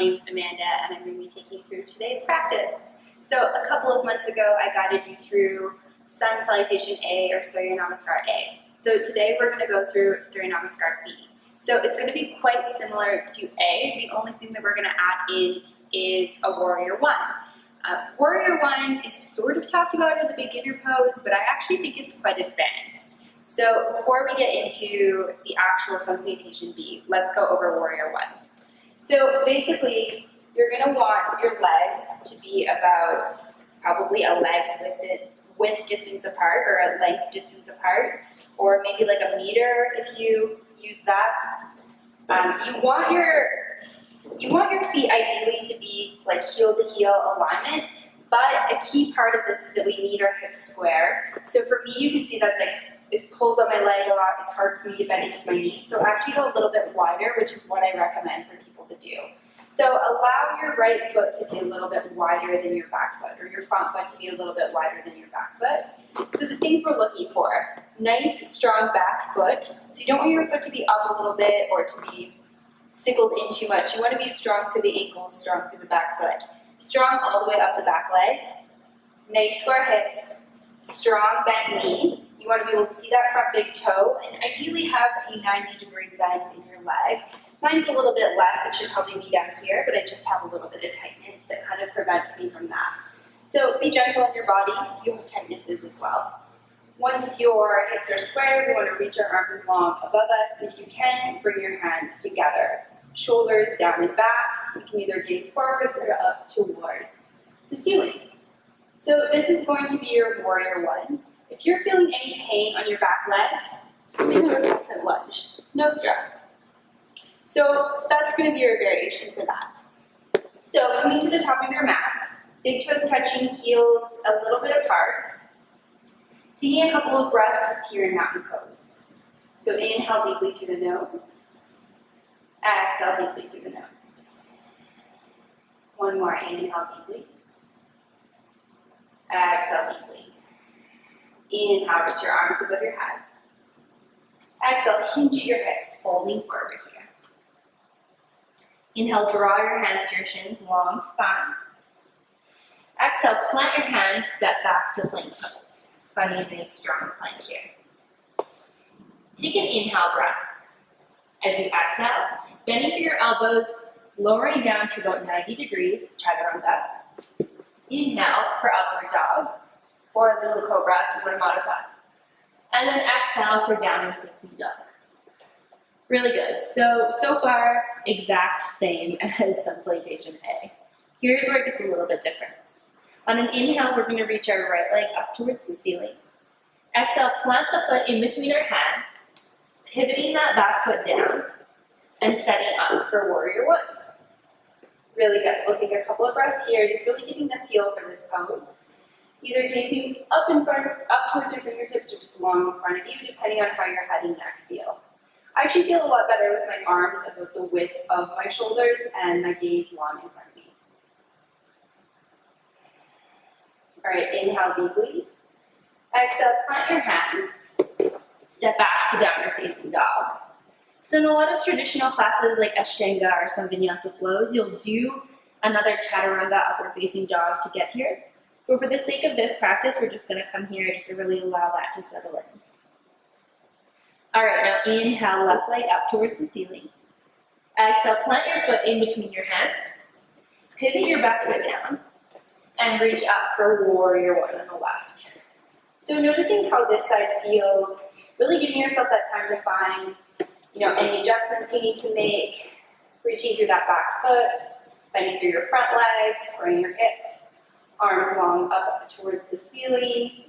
name's Amanda, and I'm going to be taking you through today's practice. So a couple of months ago, I guided you through Sun Salutation A or Surya Namaskar A. So today we're going to go through Surya Namaskar B. So it's going to be quite similar to A. The only thing that we're going to add in is a Warrior One. Warrior One is sort of talked about as a beginner pose, but I actually think it's quite advanced. So before we get into the actual Sun Salutation B, let's go over Warrior One. So basically, you're going to want your legs to be about probably a leg's width distance apart, or a length distance apart, or maybe like a meter if you use that. You want your feet ideally to be like heel to heel alignment, but a key part of this is that we need our hips square. So for me, you can see that's like, it pulls on my leg a lot, it's hard for me to bend into my knees. So actually go a little bit wider, which is what I recommend for people to do. So allow your right foot to be a little bit wider than your back foot, or your front foot to be a little bit wider than your back foot. So the things we're looking for, nice strong back foot. So you don't want your foot to be up a little bit or to be sickled in too much. You want to be strong through the ankles, strong through the back foot. Strong all the way up the back leg. Nice square hips, strong bent knee. You want to be able to see that front big toe, and ideally have a 90-degree bend in your leg. Mine's a little bit less, it should probably be down here, but I just have a little bit of tightness that kind of prevents me from that. So be gentle on your body if you have tightnesses as well. Once your hips are square, we want to reach our arms long above us. If you can, bring your hands together. Shoulders down and back. You can either gaze forwards or up towards the ceiling. So this is going to be your Warrior One. If you're feeling any pain on your back leg, make your constant lunge. No stress. So that's going to be your variation for that. So coming to the top of your mat, big toes touching, heels a little bit apart. Taking a couple of breaths just here in mountain pose. So inhale deeply through the nose. Exhale deeply through the nose. One more, inhale deeply. Exhale deeply. Inhale, reach your arms above your head. Exhale, hinge at your hips, folding forward here. Inhale, draw your hands to your shins, long spine. Exhale, plant your hands, step back to plank pose. Finding a nice strong plank here. Take an inhale breath. As you exhale, bending through your elbows, lowering down to about 90 degrees, chaturanga. Inhale for upward dog, or a little cobra if you want to modify. And then exhale for downward facing dog. Really good. So far, exact same as Sun Salutation A. Here's where it gets a little bit different. On an inhale, we're going to reach our right leg up towards the ceiling. Exhale, plant the foot in between our hands, pivoting that back foot down, and setting up for Warrior One. Really good. We'll take a couple of breaths here, just really getting the feel for this pose. Either gazing up towards your fingertips, or just long in front of you, depending on how your head and neck feel. I actually feel a lot better with my arms about the width of my shoulders and my gaze long in front of me. All right, inhale deeply. Exhale, plant your hands. Step back to downward facing dog. So in a lot of traditional classes like Ashtanga or some vinyasa flows, you'll do another chaturanga upward facing dog to get here. But for the sake of this practice, we're just going to come here just to really allow that to settle in. All right, now inhale, left leg up towards the ceiling. Exhale, plant your foot in between your hands. Pivot your back foot down and reach up for Warrior One on the left. So noticing how this side feels, really giving yourself that time to find, any adjustments you need to make, reaching through that back foot, bending through your front leg, squaring your hips, arms long up towards the ceiling,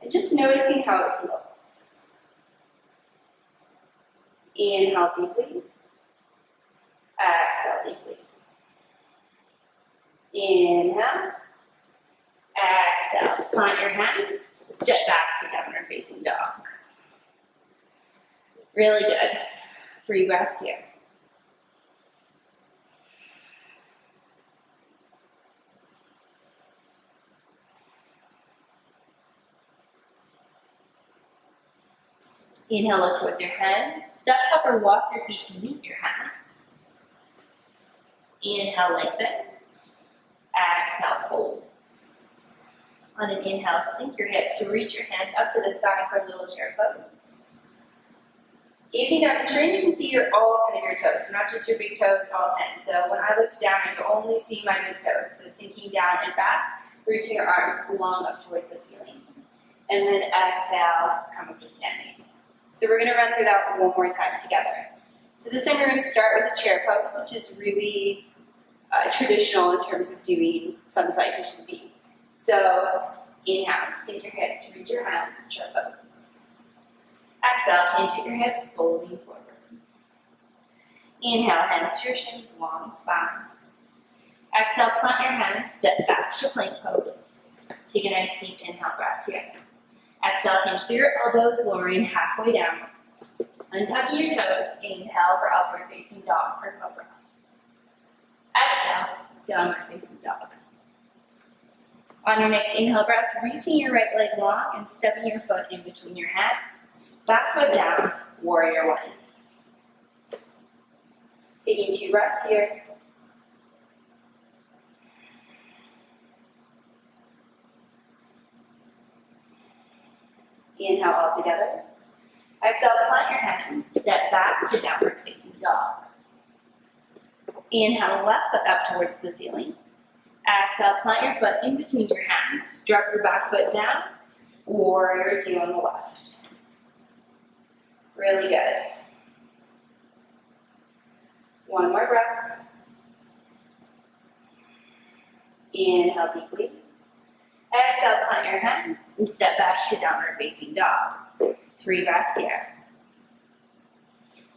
and just noticing how it feels. Inhale deeply. Exhale deeply. Inhale. Exhale. Plant your hands. Step back to downward facing dog. Really good. 3 breaths here. Inhale, look towards your hands. Step up or walk your feet to meet your hands. Inhale, lengthen. Exhale, folds. On an inhale, sink your hips to reach your hands up to the side for a little chair pose. Gazing down, ensuring you can see all 10 of your toes, so not just your big toes, all 10. So when I looked down, I could only see my big toes. So sinking down and back, reaching your arms long up towards the ceiling. And then exhale, come up to standing. So we're gonna run through that one more time together. So this time we're gonna start with a chair pose, which is really traditional in terms of doing Sun Salutation B. So inhale, sink your hips, reach your hands, chair pose. Exhale, hinge at your hips, folding forward. Inhale, hands to your shins, long spine. Exhale, plant your hands, step back to plank pose. Take a nice deep inhale breath here. Exhale, hinge through your elbows, lowering halfway down. Untucking your toes, inhale for upward facing dog or cobra. Exhale, downward facing dog. On your next inhale breath, reaching your right leg long and stepping your foot in between your hands. Back foot down, warrior one. Taking 2 breaths here. Inhale all together. Exhale, plant your hands, step back to downward facing dog. Inhale, left foot up towards the ceiling. Exhale, plant your foot in between your hands, drop your back foot down, warrior two on the left. Really good. One more breath. Inhale deeply. Exhale, plant your hands and step back to downward facing dog. 3 breaths here.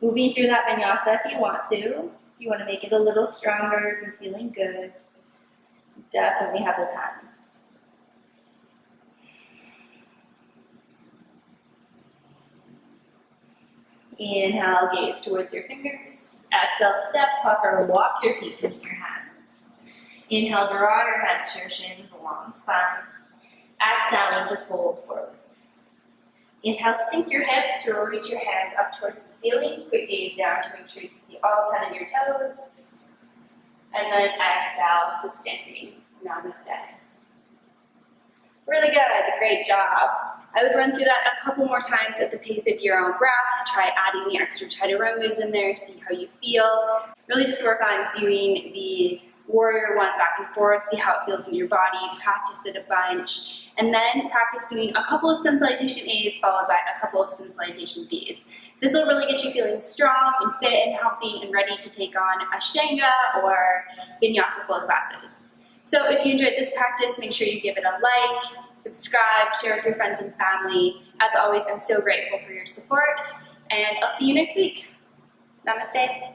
Moving through that vinyasa if you want to. If you want to make it a little stronger, if you're feeling good, definitely have the time. Inhale, gaze towards your fingers. Exhale, step, hop, or walk your feet to meet your hands. Inhale, draw your hands to your shins, long spine. Exhaling to fold forward. Inhale, sink your hips or reach your hands up towards the ceiling. Quick gaze down to make sure you can see all 10 of your toes. And then exhale to standing. Namaste. Really good, great job. I would run through that a couple more times at the pace of your own breath. Try adding the extra chaturangas in there, see how you feel. Really just work on doing the warrior one back and forth, see how it feels in your body, practice it a bunch, and then practice doing a couple of Sun Salutation A's followed by a couple of Sun Salutation B's. This will really get you feeling strong and fit and healthy and ready to take on Ashtanga or Vinyasa flow classes. So if you enjoyed this practice, make sure you give it a like, subscribe, share with your friends and family. As always, I'm so grateful for your support, and I'll see you next week. Namaste.